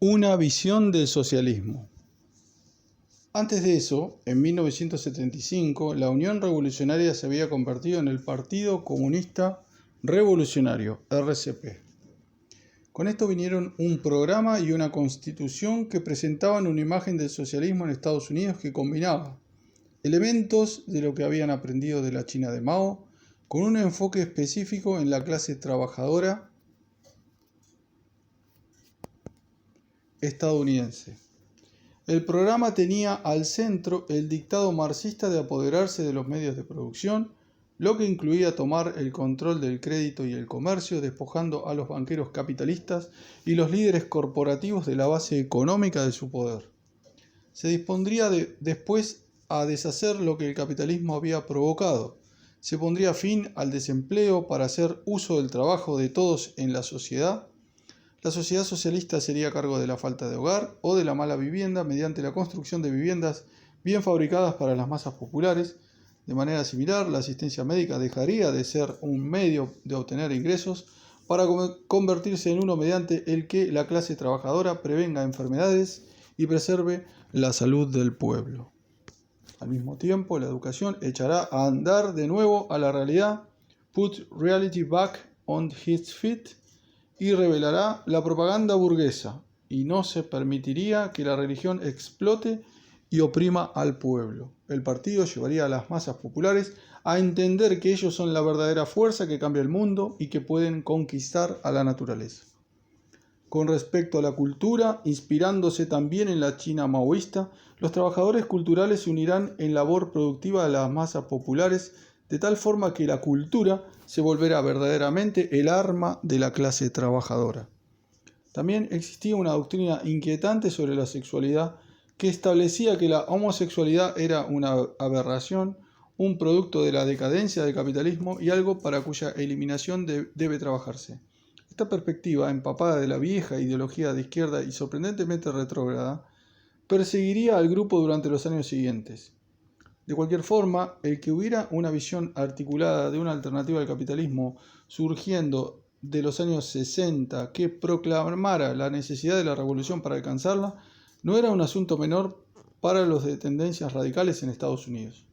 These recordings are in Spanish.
Una visión del socialismo. Antes de eso, en 1975, la Unión Revolucionaria se había convertido en el Partido Comunista Revolucionario, RCP. Con esto vinieron un programa y una constitución que presentaban una imagen del socialismo en Estados Unidos que combinaba elementos de lo que habían aprendido de la China de Mao, con un enfoque específico en la clase trabajadora estadounidense. El programa tenía al centro el dictado marxista de apoderarse de los medios de producción, lo que incluía tomar el control del crédito y el comercio, despojando a los banqueros capitalistas y los líderes corporativos de la base económica de su poder. Se dispondría después a deshacer lo que el capitalismo había provocado. Se pondría fin al desempleo para hacer uso del trabajo de todos en la sociedad. La sociedad socialista sería a cargo de la falta de hogar o de la mala vivienda mediante la construcción de viviendas bien fabricadas para las masas populares. De manera similar, la asistencia médica dejaría de ser un medio de obtener ingresos para convertirse en uno mediante el que la clase trabajadora prevenga enfermedades y preserve la salud del pueblo. Al mismo tiempo, la educación echará a andar de nuevo a la realidad, put reality back on its feet, y revelará la propaganda burguesa, y no se permitiría que la religión explote y oprima al pueblo. El partido llevaría a las masas populares a entender que ellos son la verdadera fuerza que cambia el mundo y que pueden conquistar a la naturaleza. Con respecto a la cultura, inspirándose también en la China maoísta, los trabajadores culturales se unirán en labor productiva de las masas populares, de tal forma que la cultura se volverá verdaderamente el arma de la clase trabajadora. También existía una doctrina inquietante sobre la sexualidad que establecía que la homosexualidad era una aberración, un producto de la decadencia del capitalismo y algo para cuya eliminación debe trabajarse. Esta perspectiva, empapada de la vieja ideología de izquierda y sorprendentemente retrógrada, perseguiría al grupo durante los años siguientes. De cualquier forma, el que hubiera una visión articulada de una alternativa al capitalismo surgiendo de los años 60 que proclamara la necesidad de la revolución para alcanzarla, no era un asunto menor para los de tendencias radicales en Estados Unidos.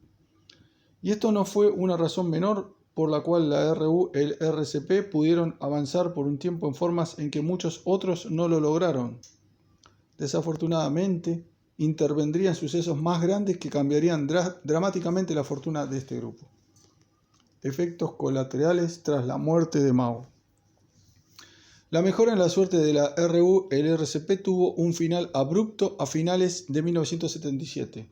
Y esto no fue una razón menor por la cual la RU y el RCP pudieron avanzar por un tiempo en formas en que muchos otros no lo lograron. Desafortunadamente, intervendrían sucesos más grandes que cambiarían dramáticamente la fortuna de este grupo. Efectos colaterales tras la muerte de Mao. La mejora en la suerte de la RU y el RCP tuvo un final abrupto a finales de 1977.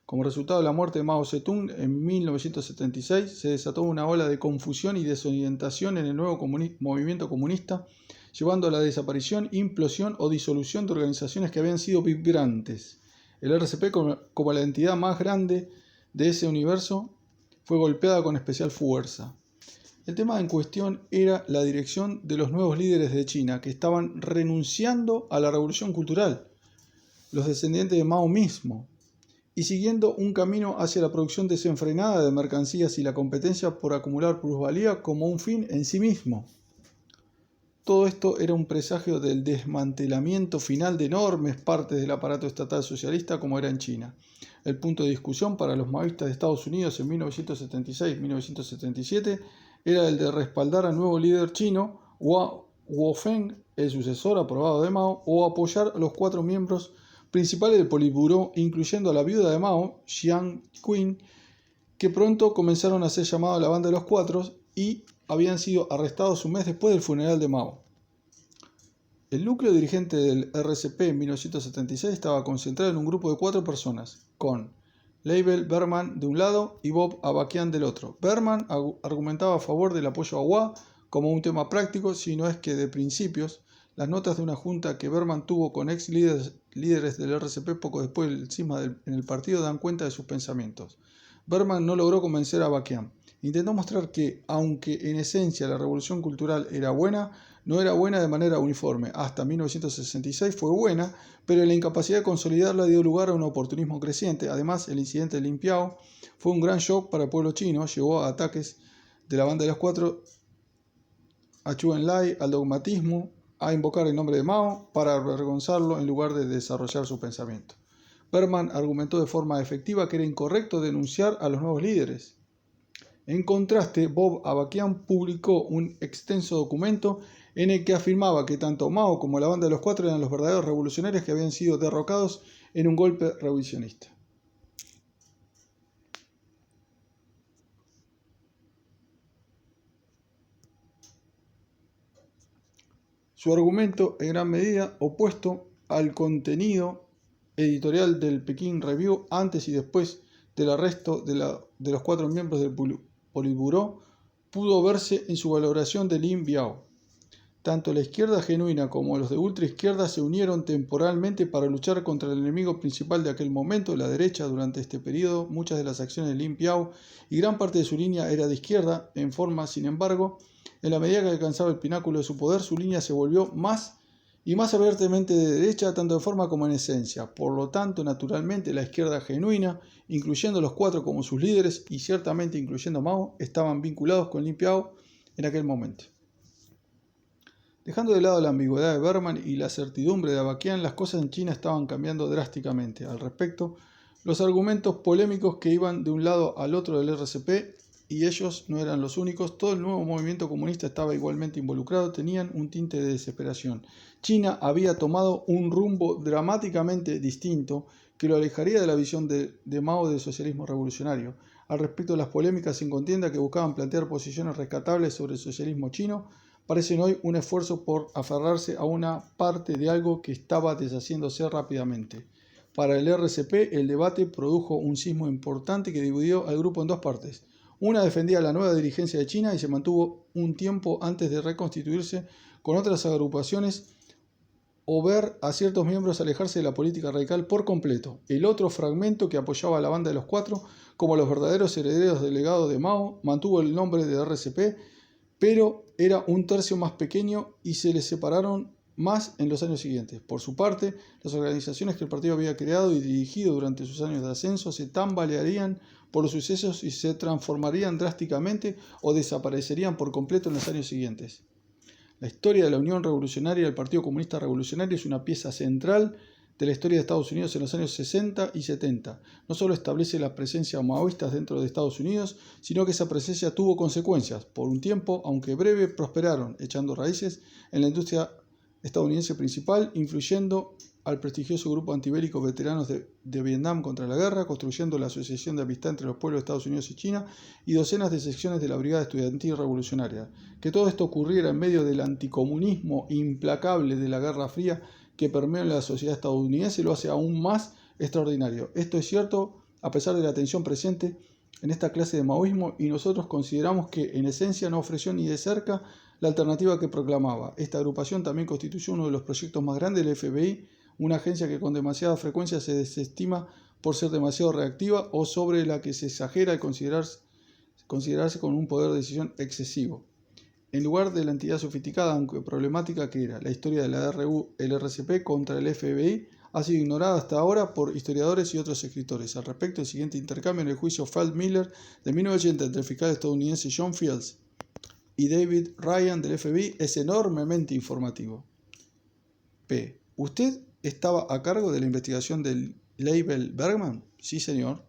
Como resultado de la muerte de Mao Zedong en 1976, se desató una ola de confusión y desorientación en el nuevo movimiento comunista, llevando a la desaparición, implosión o disolución de organizaciones que habían sido vibrantes. El RCP, como la entidad más grande de ese universo, fue golpeada con especial fuerza. El tema en cuestión era la dirección de los nuevos líderes de China, que estaban renunciando a la revolución cultural, los descendientes de Mao mismo, y siguiendo un camino hacia la producción desenfrenada de mercancías y la competencia por acumular plusvalía como un fin en sí mismo. Todo esto era un presagio del desmantelamiento final de enormes partes del aparato estatal socialista como era en China. El punto de discusión para los maoístas de Estados Unidos en 1976-1977 era el de respaldar al nuevo líder chino, Wu Feng, el sucesor aprobado de Mao, o apoyar a los 4 miembros principales del Politburó, incluyendo a la viuda de Mao, Jiang Qin, que pronto comenzaron a ser llamados la banda de los 4 y habían sido arrestados un mes después del funeral de Mao. El núcleo dirigente del RCP en 1976 estaba concentrado en un grupo de 4 personas, con Leibel Berman de un lado y Bob Avakian del otro. Berman argumentaba a favor del apoyo a Hua como un tema práctico, si no es que de principios. Las notas de una junta que Berman tuvo con ex líderes del RCP poco después del cisma en el partido dan cuenta de sus pensamientos. Berman no logró convencer a Avakian. Intentó mostrar que, aunque en esencia la revolución cultural era buena, no era buena de manera uniforme. Hasta 1966 fue buena, pero la incapacidad de consolidarla dio lugar a un oportunismo creciente. Además, el incidente de Lin Piao fue un gran shock para el pueblo chino, llevó a ataques de la banda de los 4, a Chu Enlai, al dogmatismo a invocar el nombre de Mao para avergonzarlo en lugar de desarrollar su pensamiento. Bergman argumentó de forma efectiva que era incorrecto denunciar a los nuevos líderes. En contraste, Bob Avakian publicó un extenso documento en el que afirmaba que tanto Mao como la Banda de los Cuatro eran los verdaderos revolucionarios que habían sido derrocados en un golpe revisionista. Su argumento, en gran medida, opuesto al contenido editorial del Peking Review antes y después del arresto de los 4 miembros del Politburó, pudo verse en su valoración de Lin Biao. Tanto la izquierda genuina como los de ultraizquierda se unieron temporalmente para luchar contra el enemigo principal de aquel momento, la derecha. Durante este periodo, muchas de las acciones de Lin Biao y gran parte de su línea era de izquierda en forma. Sin embargo, en la medida que alcanzaba el pináculo de su poder, su línea se volvió más y más abiertamente de derecha, tanto en forma como en esencia. Por lo tanto, naturalmente, la izquierda genuina, incluyendo los 4 como sus líderes y ciertamente incluyendo Mao, estaban vinculados con Lin Biao en aquel momento. Dejando de lado la ambigüedad de Bergman y la certidumbre de Avakian, las cosas en China estaban cambiando drásticamente. Al respecto, los argumentos polémicos que iban de un lado al otro del RCP, y ellos no eran los únicos, todo el nuevo movimiento comunista estaba igualmente involucrado, tenían un tinte de desesperación. China había tomado un rumbo dramáticamente distinto que lo alejaría de la visión de Mao del socialismo revolucionario. Al respecto de las polémicas sin contienda que buscaban plantear posiciones rescatables sobre el socialismo chino, parecen hoy un esfuerzo por aferrarse a una parte de algo que estaba deshaciéndose rápidamente. Para el RCP, el debate produjo un sismo importante que dividió al grupo en 2 partes. Una defendía la nueva dirigencia de China y se mantuvo un tiempo antes de reconstituirse con otras agrupaciones o ver a ciertos miembros alejarse de la política radical por completo. El otro fragmento, que apoyaba a la Banda de los Cuatro como los verdaderos herederos del legado de Mao, mantuvo el nombre de RCP, pero era un tercio más pequeño y se les separaron más en los años siguientes. Por su parte, las organizaciones que el partido había creado y dirigido durante sus años de ascenso se tambalearían por los sucesos y se transformarían drásticamente o desaparecerían por completo en los años siguientes. La historia de la Unión Revolucionaria y el Partido Comunista Revolucionario es una pieza central de la historia de Estados Unidos en los años 60 y 70. No solo establece la presencia maoísta dentro de Estados Unidos, sino que esa presencia tuvo consecuencias. Por un tiempo, aunque breve, prosperaron, echando raíces en la industria estadounidense principal, influyendo al prestigioso grupo antibélico Veteranos de Vietnam contra la Guerra, construyendo la Asociación de Amistad entre los Pueblos de Estados Unidos y China y docenas de secciones de la Brigada Estudiantil Revolucionaria. Que todo esto ocurriera en medio del anticomunismo implacable de la Guerra Fría que permeó en la sociedad estadounidense lo hace aún más extraordinario. Esto es cierto a pesar de la tensión presente en esta clase de maoísmo, y nosotros consideramos que en esencia no ofreció ni de cerca la alternativa que proclamaba. Esta agrupación también constituyó uno de los proyectos más grandes del FBI, una agencia que con demasiada frecuencia se desestima por ser demasiado reactiva o sobre la que se exagera al considerarse con un poder de decisión excesivo. En lugar de la entidad sofisticada, aunque problemática que era, la historia de la RU, el RCP contra el FBI ha sido ignorada hasta ahora por historiadores y otros escritores. Al respecto, el siguiente intercambio en el juicio Feld-Miller de 1980 entre el fiscal estadounidense John Fields y David Ryan del FBI es enormemente informativo. P. ¿Usted estaba a cargo de la investigación del label Bergman? Sí, señor.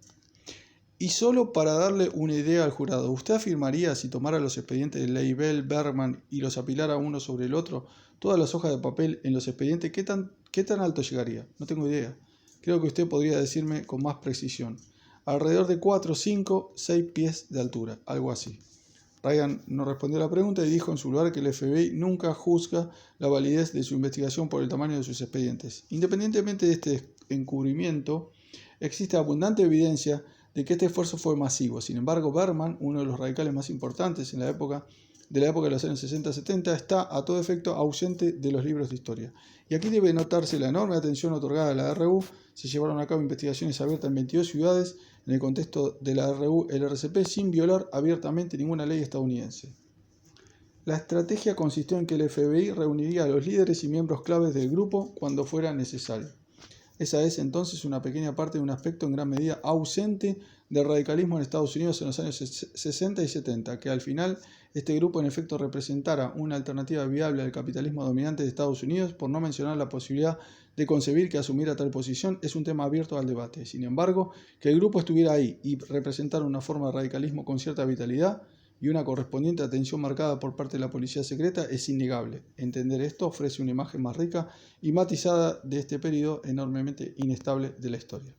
Y solo para darle una idea al jurado, ¿usted afirmaría, si tomara los expedientes del label Bergman y los apilara uno sobre el otro, todas las hojas de papel en los expedientes, qué tan alto llegaría? No tengo idea. Creo que usted podría decirme con más precisión. Alrededor de 4, 5, 6 pies de altura, algo así. Ryan no respondió a la pregunta y dijo en su lugar que el FBI nunca juzga la validez de su investigación por el tamaño de sus expedientes. Independientemente de este encubrimiento, existe abundante evidencia de que este esfuerzo fue masivo. Sin embargo, Bergman, uno de los radicales más importantes en la época de los años 60-70, está a todo efecto ausente de los libros de historia. Y aquí debe notarse la enorme atención otorgada a la RU. Se llevaron a cabo investigaciones abiertas en 22 ciudades en el contexto de la RU, el RCP, sin violar abiertamente ninguna ley estadounidense. La estrategia consistió en que el FBI reuniría a los líderes y miembros claves del grupo cuando fuera necesario. Esa es entonces una pequeña parte de un aspecto en gran medida ausente del radicalismo en Estados Unidos en los años 60 y 70, que al final este grupo en efecto representara una alternativa viable al capitalismo dominante de Estados Unidos, por no mencionar la posibilidad de concebir que asumiera tal posición es un tema abierto al debate. Sin embargo, que el grupo estuviera ahí y representara una forma de radicalismo con cierta vitalidad y una correspondiente atención marcada por parte de la policía secreta es innegable. Entender esto ofrece una imagen más rica y matizada de este periodo enormemente inestable de la historia.